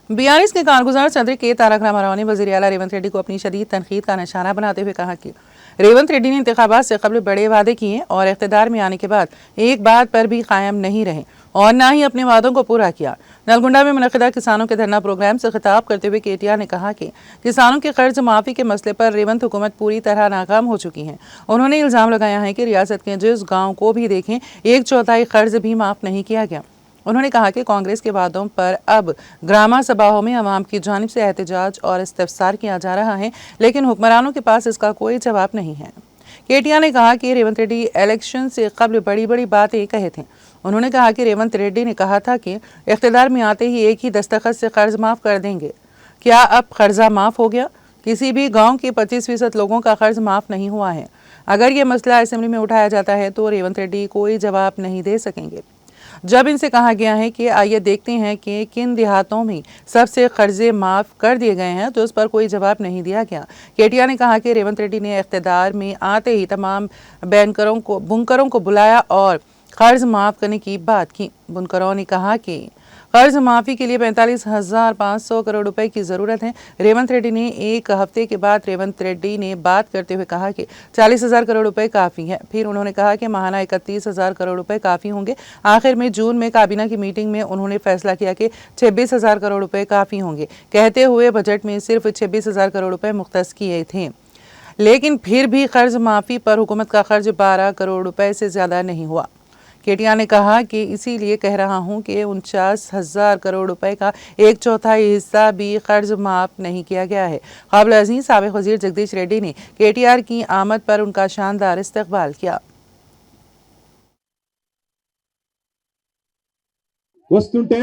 BRS के कारगुजार सदर के तारक रामाराव ने वज़ीर आला रेवंत रेड्डी को अपनी शदीद तनकीद का निशाना बनाते हुए कहा कि रेवंत रेड्डी ने इंतखाबात से कबल बड़े वादे किए और इख्तिदार में आने के बाद एक बात पर भी कायम नहीं रहे और न ही अपने वादों को पूरा किया। नलगुंडा में मुनक़िदा किसानों के धरना प्रोग्राम से खिताब करते हुए केटीआर ने कहा कि किसानों के कर्ज माफ़ी के मसले पर रेवंत हुकूमत पूरी तरह नाकाम हो चुकी है। उन्होंने इल्ज़ाम लगाया है कि रियासत के जिस गाँव को भी देखें 1/4 कर्ज भी माफ़ नहीं किया गया। उन्होंने कहा कि कांग्रेस के वादों पर अब ग्रामा सभाओं में अवाम की जानिब से एहतजाज और इस्तिफसार किया जा रहा है, लेकिन हुक्मरानों के पास इसका कोई जवाब नहीं है। केटीआर ने कहा कि रेवंत रेड्डी इलेक्शन से कबल बड़ी बड़ी बातें कहे थे। उन्होंने कहा कि रेवंत रेड्डी ने कहा था कि इख्तिदार में आते ही एक ही दस्तखत से कर्ज माफ़ कर देंगे। क्या अब कर्जा माफ़ हो गया? किसी भी गाँव के 25% लोगों का कर्ज माफ़ नहीं हुआ है। अगर ये मसला असेंबली में उठाया जाता है तो रेवंत रेड्डी कोई जवाब नहीं दे सकेंगे। जब इनसे कहा गया है कि आइए देखते हैं कि किन देहातों में सबसे कर्जे माफ़ कर दिए गए हैं, तो उस पर कोई जवाब नहीं दिया गया। केटीआर ने कहा कि रेवंत रेड्डी ने इख्तिदार में आते ही तमाम बुनकरों को बुलाया और कर्ज माफ़ करने की बात की। बुनकरों ने कहा कि कर्ज माफ़ी के लिए 45,500 करोड़ रुपए की ज़रूरत है। रेवंत रेड्डी ने एक हफ्ते के बाद रेवंत रेड्डी ने बात करते हुए कहा कि 40,000 करोड़ रुपए काफ़ी है। फिर उन्होंने कहा कि माहाना 31,000 करोड़ रुपए काफ़ी होंगे। आखिर में जून में काबीना की मीटिंग में उन्होंने फैसला किया कि 26,000 करोड़ रुपए काफ़ी होंगे। कहते हुए बजट में सिर्फ 26,000 करोड़ रुपए मुख्तस किए थे, लेकिन फिर भी कर्ज माफ़ी पर हुकूमत का खर्च 12 करोड़ रुपए से ज़्यादा नहीं हुआ। केटीआर ने कहा कि इसीलिए कह रहा हूं कि 49,000 करोड़ रुपए का 1/4 हिस्सा भी कर्ज माफ़ नहीं किया गया है। काबिल अज़ीम साबिक़ वज़ीर जगदीश रेड्डी ने केटीआर की आमद पर उनका शानदार इस्तकबाल किया। వస్తుంటే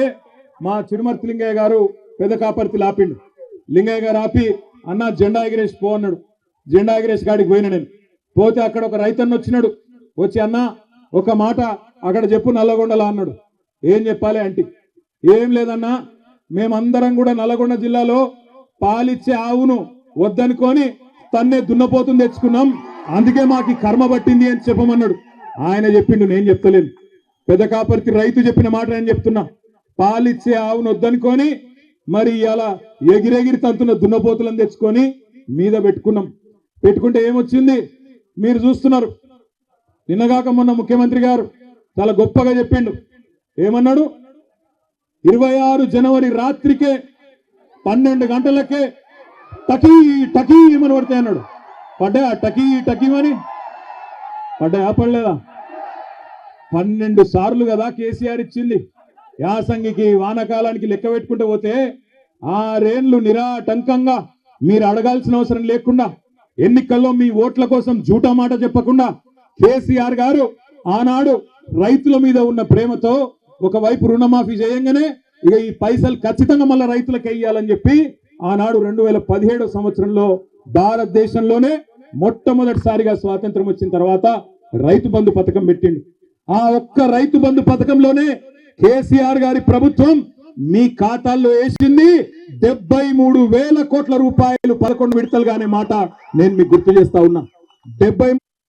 మా చిరుమర్తి లింగయ్య గారు పెద్ద కాపర్తి లాపిండు. లింగయ్య గారు ఆపి అన్న జెండా ఎగిరేసి పో అన్నాడు. జెండా ఎగిరేసి కాడికి పోయిన నేను పోతే అక్కడ ఒక రైతన్న వచ్చినాడు. వచ్చి అన్న ఒక మాట అక్కడ చెప్పు నల్లగొండలా అన్నాడు. ఏం చెప్పాలి అంటే ఏం లేదన్నా, మేమందరం కూడా నల్లగొండ జిల్లాలో పాలిచ్చే ఆవును వద్దనుకొని తన్నే దున్నపోతుని తెచ్చుకున్నాం, అందుకే మాకు కర్మ పట్టింది అని చెప్పమన్నాడు. ఆయన చెప్పిండు, నేను చెప్తలేను. పెద్ద కాపర్తి రైతు చెప్పిన మాట నేను చెప్తున్నా. పాలిచ్చే ఆవును వద్దనుకొని మరి ఇలా ఎగిరెగిరి తంతున్న దున్నపోతులను తెచ్చుకొని మీద పెట్టుకున్నాం. పెట్టుకుంటే ఏమొచ్చింది మీరు చూస్తున్నారు. నిన్నగాక మొన్న ముఖ్యమంత్రి గారు చాలా గొప్పగా చెప్పిండు. ఏమన్నాడు? 26 జనవరి రాత్రికే 12 గంటలకే టకీ టకీ ఏమని పడతాయి అన్నాడు. పడ్డా టకీ టకీమని పడ్డా పడలేదా? 12 సార్లు కదా కేసీఆర్ ఇచ్చింది. యాసంగికి వానకాలానికి లెక్క పెట్టుకుంటూ పోతే 6 ఏళ్లు నిరాటంకంగా మీరు అడగాల్సిన అవసరం లేకుండా ఎన్నికల్లో మీ ఓట్ల కోసం జూటా మాట చెప్పకుండా కేసీఆర్ గారు ఆనాడు రైతుల మీద ఉన్న ప్రేమతో ఒకవైపు రుణమాఫీ చేయంగానే ఇక ఈ పైసలు ఖచ్చితంగా మళ్ళీ రైతులకు వేయాలని చెప్పి ఆనాడు 2017 సంవత్సరంలో భారతదేశంలోనే మొట్టమొదటిసారిగా స్వాతంత్రం వచ్చిన తర్వాత రైతు బంధు పథకం పెట్టిండు. ఆ ఒక్క రైతు బంధు పథకంలోనే కేసీఆర్ గారి ప్రభుత్వం మీ ఖాతాల్లో వేసింది 73,000 కోట్ల రూపాయలు 11 విడతలుగా అనే మాట నేను మీకు గుర్తు చేస్తా ఉన్నా. 70